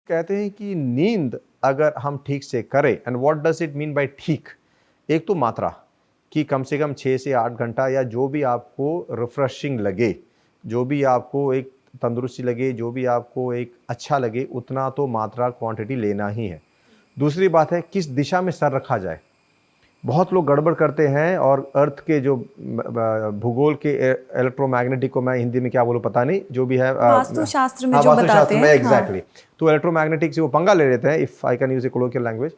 कहते हैं कि नींद अगर हम ठीक से करें, and what does it mean by ठीक, एक तो मात्रा कि कम से कम 6 से 8 घंटा या जो भी आपको रिफ्रेशिंग लगे, जो भी आपको एक तंदुरुस्ती लगे, जो भी आपको एक अच्छा लगे, उतना तो मात्रा क्वांटिटी लेना ही है। दूसरी बात है किस दिशा में सर रखा जाए। बहुत लोग गड़बड़ करते हैं और अर्थ के जो भूगोल के इलेक्ट्रोमैग्नेटिक को मैं हिंदी में क्या बोलूं पता नहीं, जो भी है वास्तु शास्त्र में हाँ, जो वास्तु बताते शास्त्र में हैं, एग्जैक्टली। तो इलेक्ट्रोमैग्नेटिक से वो पंगा ले लेते हैं, if I can use a colloquial language,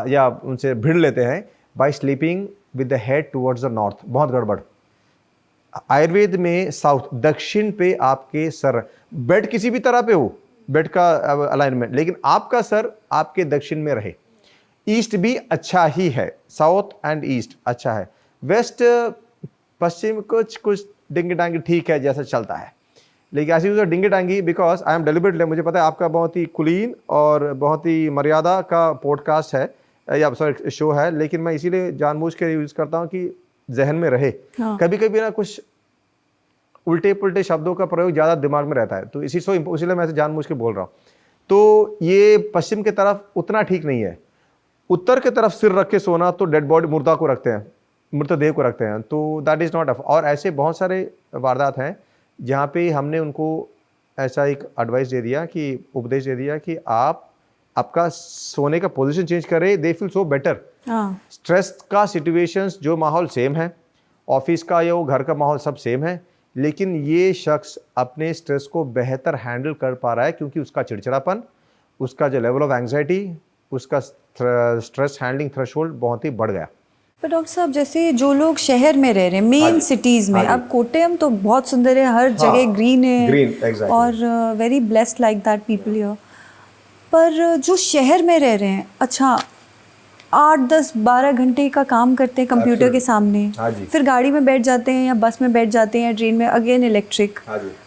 या उनसे भिड़ लेते हैं by sleeping with the head towards the north. बहुत गड़बड़। आयुर्वेद में साउथ, दक्षिण पे आपके सर, बेड किसी भी तरह पे हो, बेड का अलाइनमेंट, लेकिन आपका सर आपके दक्षिण में रहे। ईस्ट भी अच्छा ही है, साउथ एंड ईस्ट अच्छा है। वेस्ट पश्चिम कुछ कुछ डिंगी डांगी ठीक है, जैसा चलता है, लेकिन ऐसी यूज डिंगी डांगी बिकॉज आई एम डेलिबरेटली, मुझे पता है आपका बहुत ही कुलीन और बहुत ही मर्यादा का पॉडकास्ट है या सॉरी शो है, लेकिन मैं इसीलिए जानबूझ के यूज करता हूँ कि जहन में रहे। हाँ। कभी कभी ना कुछ उल्टे पुल्टे शब्दों का प्रयोग ज़्यादा दिमाग में रहता है, तो इसीलिए मैं ऐसे जानबूझ के बोल रहा हूँ। तो ये पश्चिम की तरफ उतना ठीक नहीं है। उत्तर की तरफ सिर रख के सोना तो डेड बॉडी, मुर्दा को रखते हैं, मृतदेह को रखते हैं, तो दैट इज़ नॉट। और ऐसे बहुत सारे वारदात हैं जहाँ पे हमने उनको ऐसा एक एडवाइस दे दिया, कि उपदेश दे दिया कि आप आपका सोने का पोजीशन चेंज करें, दे फील सो बेटर। हाँ। स्ट्रेस का सिचुएशंस जो माहौल सेम है, ऑफिस का या वो घर का माहौल सब सेम है, लेकिन ये शख्स अपने स्ट्रेस को बेहतर हैंडल कर पा रहा है क्योंकि उसका चिड़चिड़ापन, उसका जो लेवल ऑफ एंग्जाइटी, उसका स्ट्रेस हैंडलिंग थ्रेशोल्ड बहुत ही बढ़ गया। पर डॉक्टर साहब, जैसे जो लोग शहर में रह रहे हैं, मेन सिटीज में, अब कोट्टयम तो बहुत सुंदर है, हर जगह ग्रीन है, ग्रीन exactly. और very blessed like that people here. पर जो शहर में रह रहे हैं, अच्छा 8, 10, 12 घंटे का काम करते हैं कंप्यूटर के सामने, फिर गाड़ी में बैठ जाते हैं या बस में बैठ जाते हैं, ट्रेन में, अगेन इलेक्ट्रिक,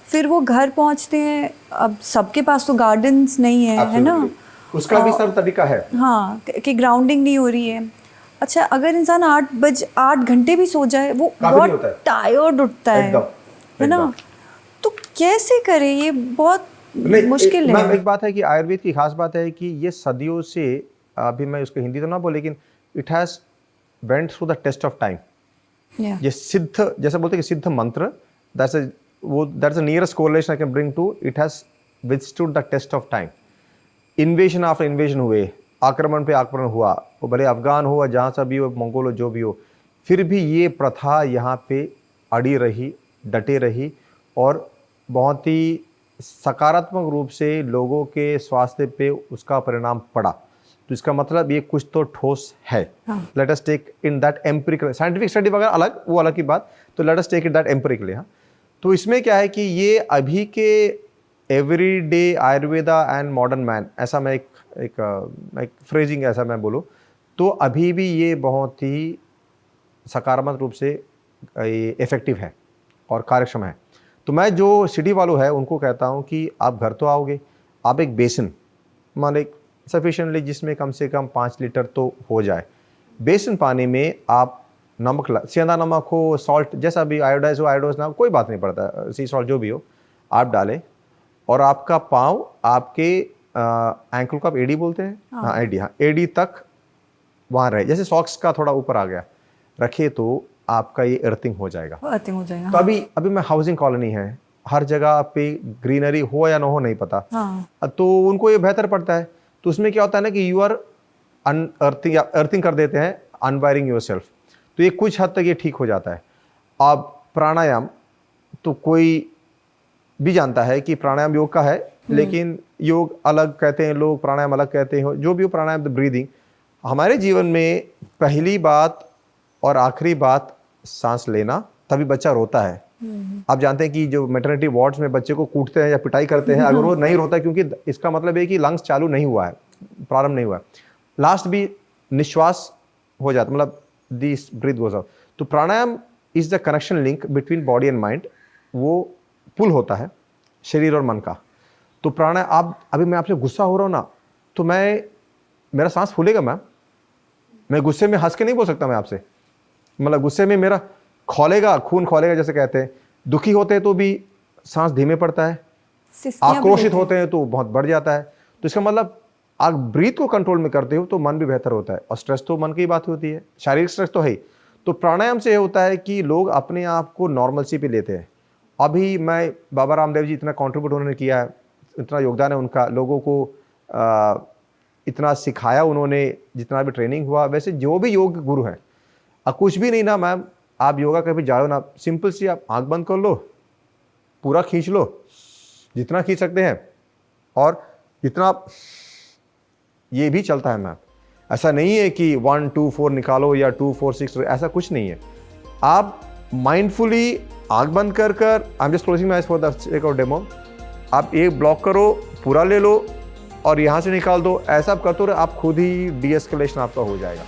फिर वो घर पहुंचते हैं। अब सबके पास तो गार्डन्स नहीं है ना, उसका भी सब तरीका है, हाँ, कि ग्राउंडिंग नहीं हो रही है। अच्छा, अगर इंसान 8 घंटे भी सो जाए, वो बहुत टायर्ड उठता है ना, तो कैसे करे? ये बहुत मुश्किल है। एक बात है कि आयुर्वेद की खास बात है कि ये सदियों से, अभी मैं उसको हिंदी तो ना बोल, लेकिन it has went through the test of time. ये सिद्ध, जैसे बोलते हैं कि सिद्ध मंत्र, that's the nearest correlation I can bring to, it has withstood the test of time. Invasion after invasion हुए, आक्रमण पे आक्रमण हुआ, वो भले अफगान हो, जहाँ सा भी हो, मंगोल हो, जो भी हो, फिर भी ये प्रथा यहाँ पे अड़ी रही, डटे रही, और बहुत ही सकारात्मक रूप से लोगों के स्वास्थ्य पे उसका परिणाम पड़ा। तो इसका मतलब ये कुछ तो ठोस है। Let us take in that empirical, scientific study वगैरह अलग, वो अलग की बात, तो let us take it that empirically. हाँ, तो इसमें क्या है कि ये अभी के everyday Ayurveda and modern man, ऐसा मैं एक फ्रेजिंग ऐसा मैं बोलूँ, तो अभी भी ये बहुत ही सकारात्मक रूप से इफेक्टिव है और कार्यक्षम है। तो मैं जो सिटी वालों है उनको कहता हूँ कि आप घर तो आओगे, आप एक बेसिन मान एक सफिशिएंटली, जिसमें कम से कम 5 लीटर तो हो जाए, बेसिन पानी में आप नमक, सेंधा नमक हो, सॉल्ट, जैसा भी, आयोडाइज हो, आयोडोज ना, कोई बात नहीं पड़ता, सी सॉल्ट जो भी हो, आप डालें, और आपका पाँव आपके एंकल को आप एडी बोलते हैं, हाँ एडी, हाँ एडी तक वहाँ रहे, जैसे सॉक्स का थोड़ा ऊपर आ गया रखे, तो आपका ये अर्थिंग हो जाएगा। तो अभी मैं हाउसिंग कॉलोनी है, हर जगह पे ग्रीनरी हो या ना हो नहीं पता, तो उनको ये बेहतर पड़ता है। तो उसमें क्या होता है ना कि यू आर अर्थिंग कर देते हैं, अनवायरिंग योर सेल्फ, तो ये कुछ हद तक ये ठीक हो जाता है। अब प्राणायाम तो कोई भी जानता है कि प्राणायाम योग का है, लेकिन योग अलग कहते हैं लोग, प्राणायाम अलग कहते हैं, जो भी हो, प्राणायाम द ब्रीदिंग। हमारे जीवन में पहली बात और आखिरी बात सांस लेना, तभी बच्चा रोता है। आप जानते हैं कि जो मैटरनिटी वार्ड्स में बच्चे को कूटते हैं या पिटाई करते हैं, अगर वो नहीं रोता, क्योंकि इसका मतलब है कि लंग्स चालू नहीं हुआ है, प्रारंभ नहीं हुआ है, लास्ट भी निश्वास हो जाता, मतलब दिस ब्रीथ गोज आउट। तो pranayama is the connection link between body and mind, वो पुल होता है शरीर और मन का। तो प्राणायाम, आप अभी मैं आपसे गुस्सा हो रहा हूँ ना, तो मेरा सांस फूलेगा मैम, मैं गुस्से में हंस के नहीं बोल सकता मैं आपसे, मतलब गुस्से में मेरा खौलेगा, खून खौलेगा जैसे कहते हैं। दुखी होते हैं तो भी सांस धीमे पड़ता है, आक्रोशित होते हैं तो बहुत बढ़ जाता है। तो इसका मतलब आप ब्रीथ को कंट्रोल में करते हो तो मन भी बेहतर होता है, और स्ट्रेस तो मन की बात होती है, शारीरिक स्ट्रेस तो है ही। तो प्राणायाम से ये होता है कि लोग अपने आप को नॉर्मलसी पे लेते हैं। अभी मैं बाबा रामदेव जी इतना कंट्रीब्यूट उन्होंने किया है, इतना योगदान है उनका, लोगों को इतना सिखाया उन्होंने, जितना भी ट्रेनिंग हुआ। वैसे जो भी योग गुरु हैं, कुछ भी नहीं ना मैम, आप योगा कभी जाओ ना, सिंपल सी आप आंख बंद कर लो, पूरा खींच लो जितना खींच सकते हैं, और जितना ये भी चलता है मैम। ऐसा नहीं है कि 1 2 4 निकालो या 2 4 6, ऐसा कुछ नहीं है। आप माइंडफुली आंख बंद कर कर, I am just closing my eyes for the sake of demo, आप एक ब्लॉक करो, पूरा ले लो और यहाँ से निकाल दो, ऐसा आप करते हो, आप खुद ही डी एस्केलेशन आपका हो जाएगा।